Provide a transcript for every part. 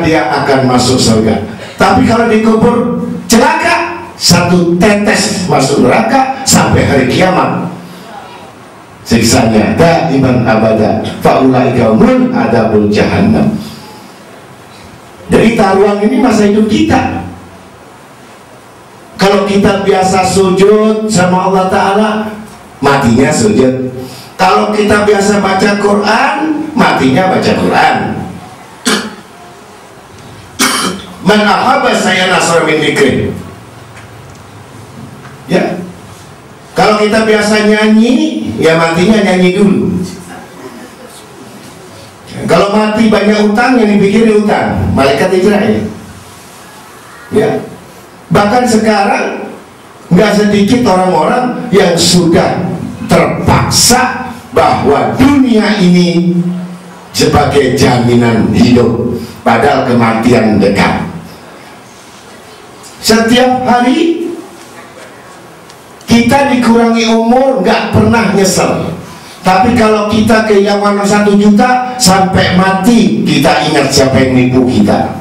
dia akan masuk surga. Tapi kalau dikubur celaka, satu tetes masuk neraka sampai hari kiamat. Siksanya daiman abada, faulaika humul adabul jahannam. Jadi taruhan ini masa hidup kita. Kalau kita biasa sujud sama Allah Ta'ala, matinya sujud. Kalau kita biasa baca Quran, matinya baca Quran. Man ahabba saya nasra min dzikri. Ya. Kalau kita biasa nyanyi, ya matinya nyanyi dulu. Kalau mati banyak utang, yang dipikirin utang, malaikat Israel. Ya. Bahkan sekarang nggak sedikit orang-orang yang sudah terpaksa bahwa dunia ini sebagai jaminan hidup, padahal kematian dekat. Setiap hari kita dikurangi umur, nggak pernah nyesel. Tapi kalau kita kehilangan 1 juta, sampai mati kita ingat siapa yang nipu kita.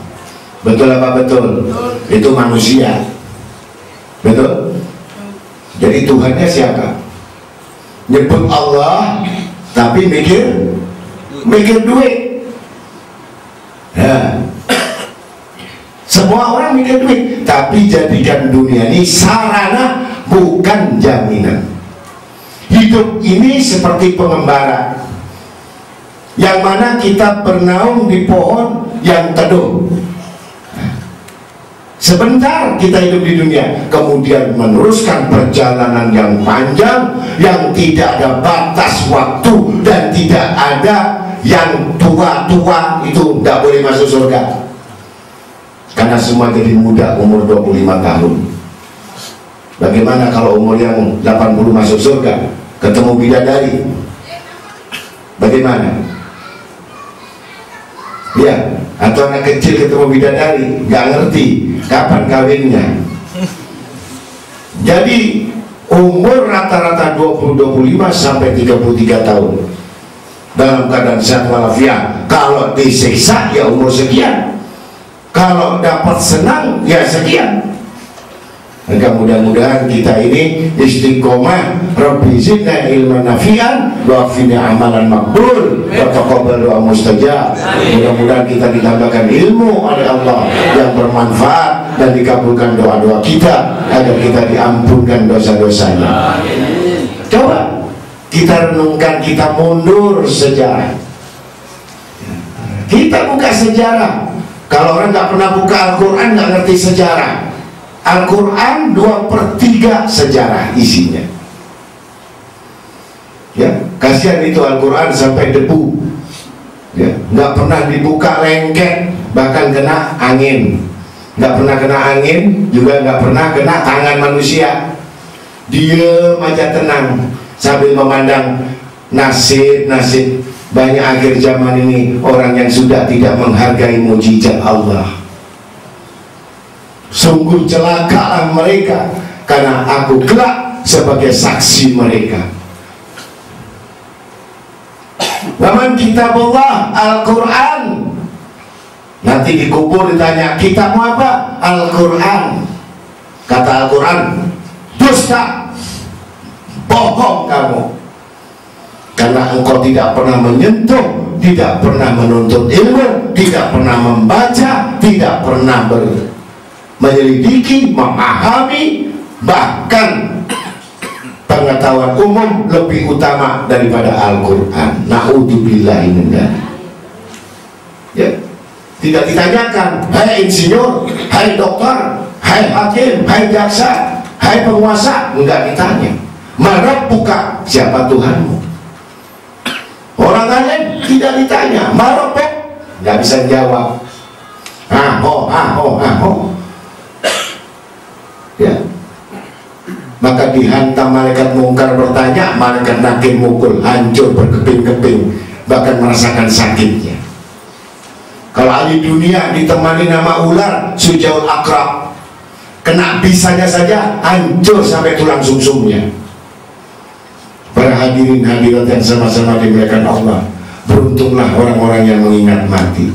Betul apa betul? Itu manusia. Betul? Jadi Tuhannya siapa? Nyebut Allah, tapi mikir duit. Ya. Semua orang mikir duit, tapi jadikan dunia ini sarana, bukan jaminan. Hidup ini seperti pengembara, yang mana kita bernaung di pohon yang teduh. Sebentar kita hidup di dunia, kemudian meneruskan perjalanan yang panjang, yang tidak ada batas waktu, dan tidak ada yang tua-tua itu tidak boleh masuk surga. Karena semua jadi muda, umur 25 tahun. Bagaimana kalau umur yang 80 masuk surga, ketemu bidadari? Bagaimana? Ya, atau anak kecil ketemu bidadari, nggak ngerti kapan kawinnya. Jadi umur rata-rata 20-25 sampai 33 tahun dalam keadaan sehat walafiat. Kalau disiksa ya umur sekian, kalau dapat senang ya sekian. Maka mudah-mudahan kita ini istiqomah. Rabbi zidna ilman nafi'an wa qina amalan maqbul wa taqabbal doa mustajab. Mudah-mudahan kita ditambahkan ilmu oleh Allah yang bermanfaat dan dikabulkan doa-doa kita, agar kita diampunkan dosa-dosanya. Coba kita renungkan, kita mundur sejarah. Kita buka sejarah. Kalau orang nggak pernah buka Al-Quran, nggak ngerti sejarah. Al-Quran 2/3 sejarah isinya. Ya, kasihan itu Al-Quran sampai debu. Ya, nggak pernah dibuka lengket, bahkan kena angin. Nggak pernah kena angin, juga nggak pernah kena tangan manusia. Diam aja tenang sambil memandang nasib banyak akhir zaman ini orang yang sudah tidak menghargai mujizat Allah. Sungguh celakalah mereka, karena aku kelak sebagai saksi mereka. Waman kitabullah, Al-Quran. Nanti dikubur ditanya, kitabmu apa? Al-Quran. Kata Al-Quran, dusta, bohong kamu, karena engkau tidak pernah menyentuh, tidak pernah menuntut ilmu, tidak pernah membaca, tidak pernah menyelidiki, memahami, bahkan pengetahuan umum lebih utama daripada Al-Quran. Na'udzubillahi min dzalik. Ya, tidak ditanyakan, hai insinyur, hai dokter, hai hakim, hai jaksa, hai penguasa, enggak ditanya. Marabbuka, siapa Tuhanmu? Orang lain tidak ditanya, Marabbuk, nggak bisa jawab. Ya, maka dihantam malaikat mungkar bertanya, malaikat nakir mukul, hancur berkeping-keping, bahkan merasakan sakitnya. Kalau ahli dunia ditemani nama ular sujaul akrab, kena bisanya saja hancur sampai tulang sumsumnya. Para hadirin hadirat yang sama-sama dimuliakan Allah, beruntunglah orang-orang yang mengingat mati.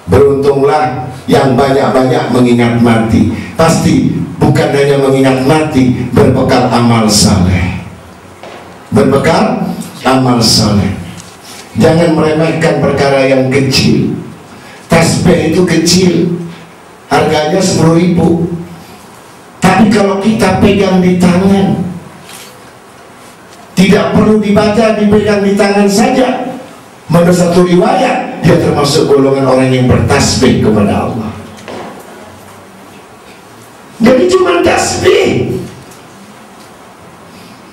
Beruntunglah yang banyak-banyak mengingat mati. Pasti bukan hanya mengingat mati, berbekal amal saleh. Berbekal amal saleh. Jangan meremehkan perkara yang kecil. Tasbih itu kecil, harganya 10.000. Tapi kalau kita pegang di tangan, tidak perlu dibaca, dipegang di tangan saja. Menurut satu riwayat, dia termasuk golongan orang yang bertasbih kepada Allah. Jadi cuma tasbih,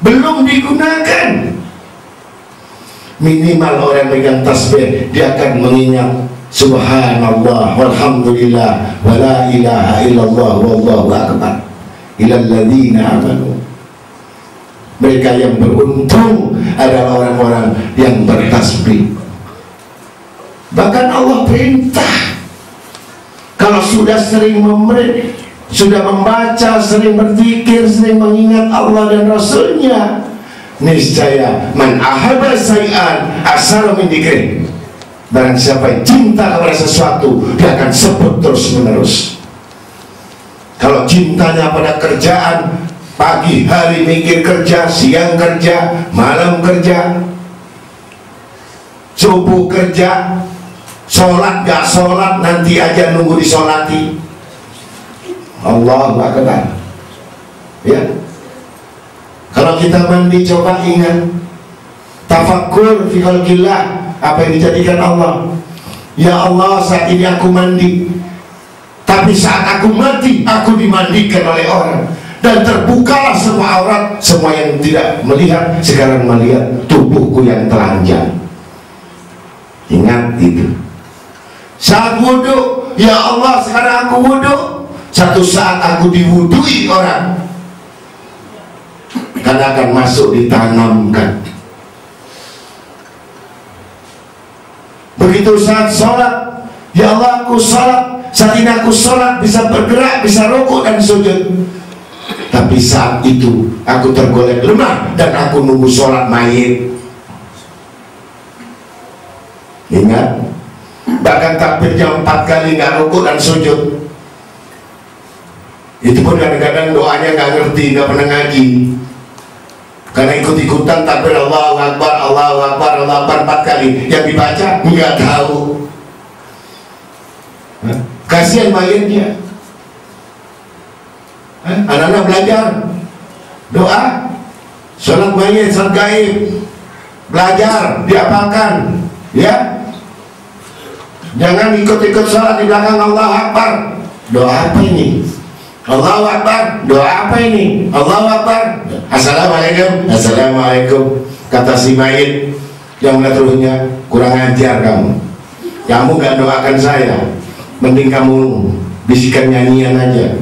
belum digunakan. Minimal orang pegang tasbih, dia akan mengingat subhanallah walhamdulillah wala ilaha illallah wallahu akbar ilal ladzina amanu. Mereka yang beruntung adalah orang-orang yang bertasbih. Bahkan Allah perintah, kalau sudah sering sudah membaca, sering berzikir, sering mengingat Allah dan Rasulnya, niscaya man ahabba say'an asara min dzikri. Barang siapa yang cinta kepada sesuatu, dia akan sebut terus menerus. Kalau cintanya pada kerjaan, pagi hari mikir kerja, siang kerja, malam kerja, subuh kerja, sholat gak sholat, nanti aja nunggu disolati. Allah Akbar. Ya. Kalau kita mandi, coba ingat tafakkur fi khalqillah, apa yang dijadikan Allah. Ya Allah, saat ini aku mandi, tapi saat aku mati, aku dimandikan oleh orang, dan terbukalah semua aurat. Semua yang tidak melihat sekarang melihat tubuhku yang telanjang. Ingat itu. Saat wudhu, ya Allah, sekarang aku wudhu. Satu saat aku diwudhui orang, karena akan masuk ditanamkan. Begitu saat sholat, ya Allah, aku sholat. Saat ini aku sholat, bisa bergerak, bisa rukuk dan sujud. Tapi saat itu aku tergolek lemah dan aku nunggu sholat mayit. Ingat, bahkan takbirnya 4 kali nggak rukuk dan sujud. Itu pun kadang-kadang doanya nggak ngerti, nggak pernah ngaji. Karena ikut-ikutan takbir Allahu Akbar, Allahu Akbar, Allahu Akbar 4 kali. Yang dibaca nggak tahu. Kasihan mayitnya. Anak-anak belajar doa, sholat mayit, sholat gaib, belajar, diapakan, ya. Jangan ikut-ikut sholat di belakang Allahu Akbar. Doa apa ini? Allahu Akbar. Doa apa ini? Allahu Akbar. Assalamualaikum. Assalamualaikum. Kata si mayit yang melihat ruhnya, kurang ajar kamu. Kamu gak doakan saya, mending kamu bisikan nyanyian aja.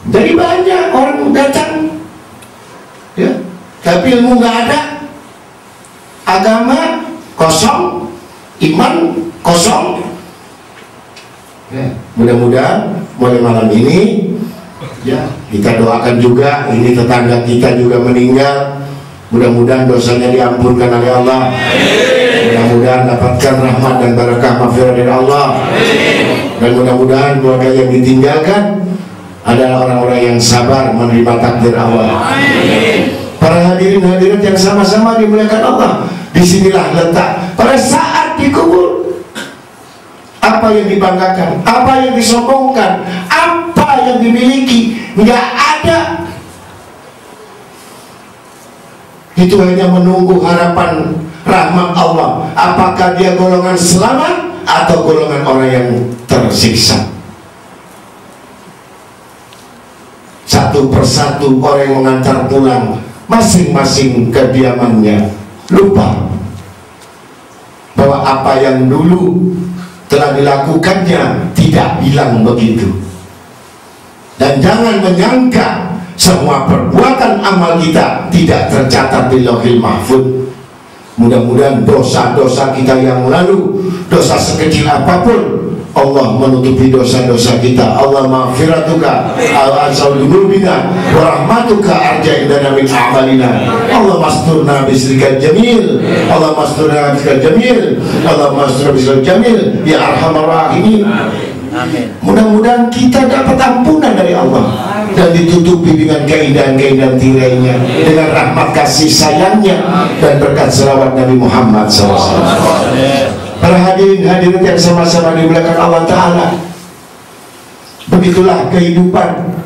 Jadi banyak orang datang, ya, tapi ilmu gak ada, agama kosong, iman kosong. Ya, mudah-mudahan mulai malam ini, ya, kita doakan juga. Ini tetangga kita juga meninggal, mudah-mudahan dosanya diampunkan oleh Allah. Mudah-mudahan dapatkan rahmat dan barakah maghfirah dari Allah. Dan mudah-mudahan keluarga yang ditinggalkan adalah orang-orang yang sabar menerima takdir Allah. Para hadirin hadirat yang sama-sama dimuliakan Allah, disinilah letak pada saat dikubur. Apa yang dibanggakan, apa yang disombongkan, apa yang dimiliki, nggak ada. Itu hanya menunggu harapan rahmat Allah. Apakah dia golongan selamat atau golongan orang yang tersiksa? Satu persatu orang yang mengantar pulang masing-masing kediamannya, lupa bahwa apa yang dulu telah dilakukannya tidak bilang begitu. Dan jangan menyangka semua perbuatan amal kita tidak tercatat di Lauhil Mahfuz. Mudah-mudahan dosa-dosa kita yang lalu, dosa sekecil apapun, Allah menutupi dosa-dosa kita. Allah maghfiratuka al-asawdunubina wa rahmatuka arja indana min a'malina. Allah masturna bisrikal jamil, Allah masturna bisrikal jamil, Allah masturna bisrikal jamil ya arhamar rahimin. Mudah-mudahan kita dapat ampunan dari Allah dan ditutupi dengan keindahan-keindahan tirainya, dengan rahmat kasih sayangnya dan berkat selawat Nabi Muhammad SAW. Para hadirin hadirat yang sama-sama dimuliakan Allah Ta'ala, begitulah kehidupan.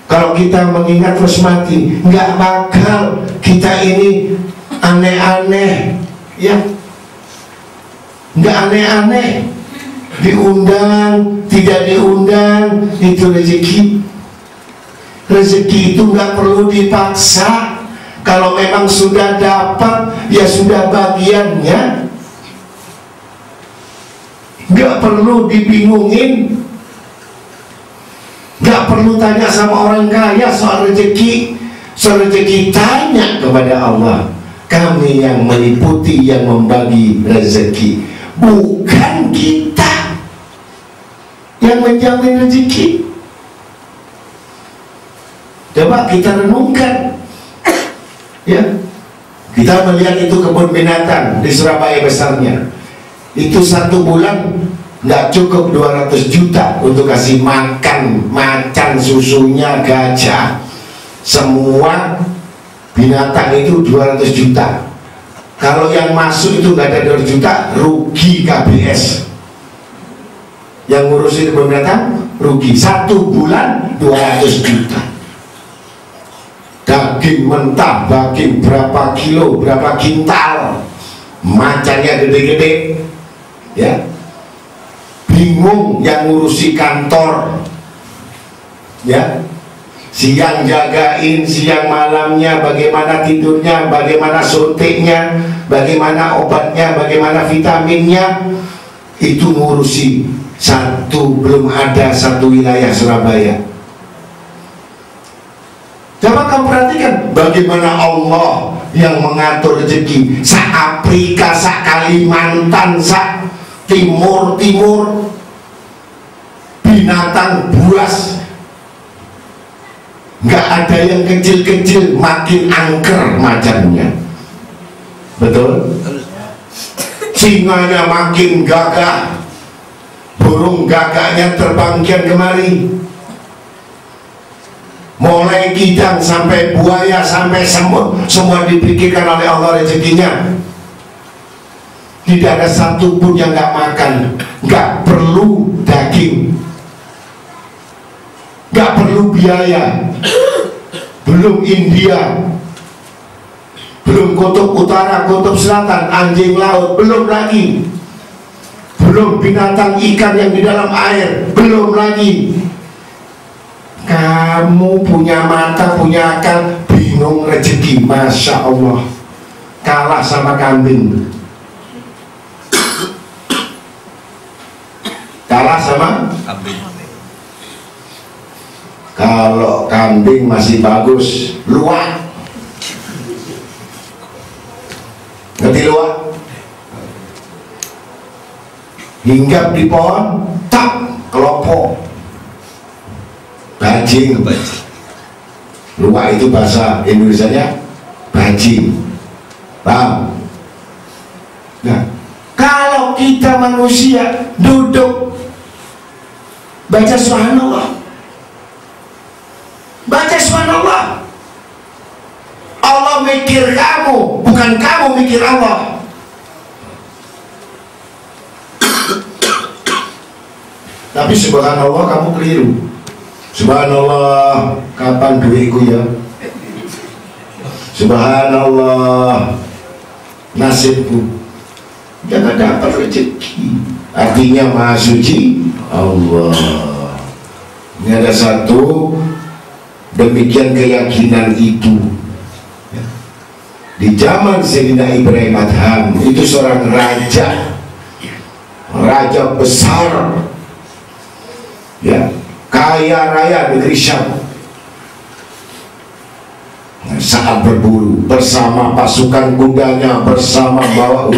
Kalau kita mengingat terus mati, nggak bakal kita ini aneh-aneh, ya, nggak aneh-aneh, diundang tidak diundang, itu rezeki. Rezeki itu nggak perlu dipaksa. Kalau memang sudah dapat, ya sudah bagiannya. Gak perlu dibingungin, gak perlu tanya sama orang kaya soal rezeki. Soal rezeki tanya kepada Allah. Kami yang meliputi, yang membagi rezeki, bukan kita yang menjamin rezeki. Coba kita renungkan, ya. Kita melihat itu kebun binatang di Surabaya besarnya. Itu 1 bulan nggak cukup 200 juta untuk kasih makan macan, susunya, gajah, semua binatang itu 200 juta. Kalau yang masuk itu nggak ada 200 juta, rugi KBS. Yang ngurusin kebun binatang rugi. 1 bulan 200 juta. Daging mentah, daging berapa kilo, berapa kintal, macannya gede-gede. Ya, bingung yang ngurusi kantor, ya, siang jagain, siang malamnya, bagaimana tidurnya, bagaimana suntiknya, bagaimana obatnya, bagaimana vitaminnya, itu ngurusi belum ada satu wilayah Surabaya. Coba kamu perhatikan bagaimana Allah yang mengatur rezeki. Sa Afrika, sa Kalimantan, sa Timur, binatang buas, nggak ada yang kecil-kecil, makin angker macannya. Betul? Singanya makin gagah, burung gagaknya terbang kian kemari, mulai kidang sampai buaya sampai semut, semua dipikirkan oleh Allah rezekinya. Tidak ada satupun yang nggak makan, nggak perlu daging, nggak perlu biaya. Belum India, belum kutub utara, kutub selatan, anjing laut, belum lagi. Belum binatang ikan yang di dalam air, belum lagi. Kamu punya mata, punya akal, bingung rezeki, Masya Allah, kalah sama kambing. Kalah sama kambing. Kalau kambing masih bagus, luak. Ngerti luak? Hinggap di pohon, tak kelompok. Bajing. Luak itu bahasa Indonesianya bajing. Paham? Nah, kalau kita manusia duduk baca subhanallah, baca subhanallah, Allah mikir kamu, bukan kamu mikir Allah. Tapi subhanallah kamu keliru. Subhanallah, kapan duitku ya? Subhanallah, nasibku. Jangan dapat rezeki. Artinya Maha Suci Allah. Ini ada satu, demikian keyakinan itu. Di zaman Sayyidina Ibrahim Adham, itu seorang raja, raja besar, ya, kaya raya negeri Syam. Saat berburu bersama pasukan kudanya, bersama bawa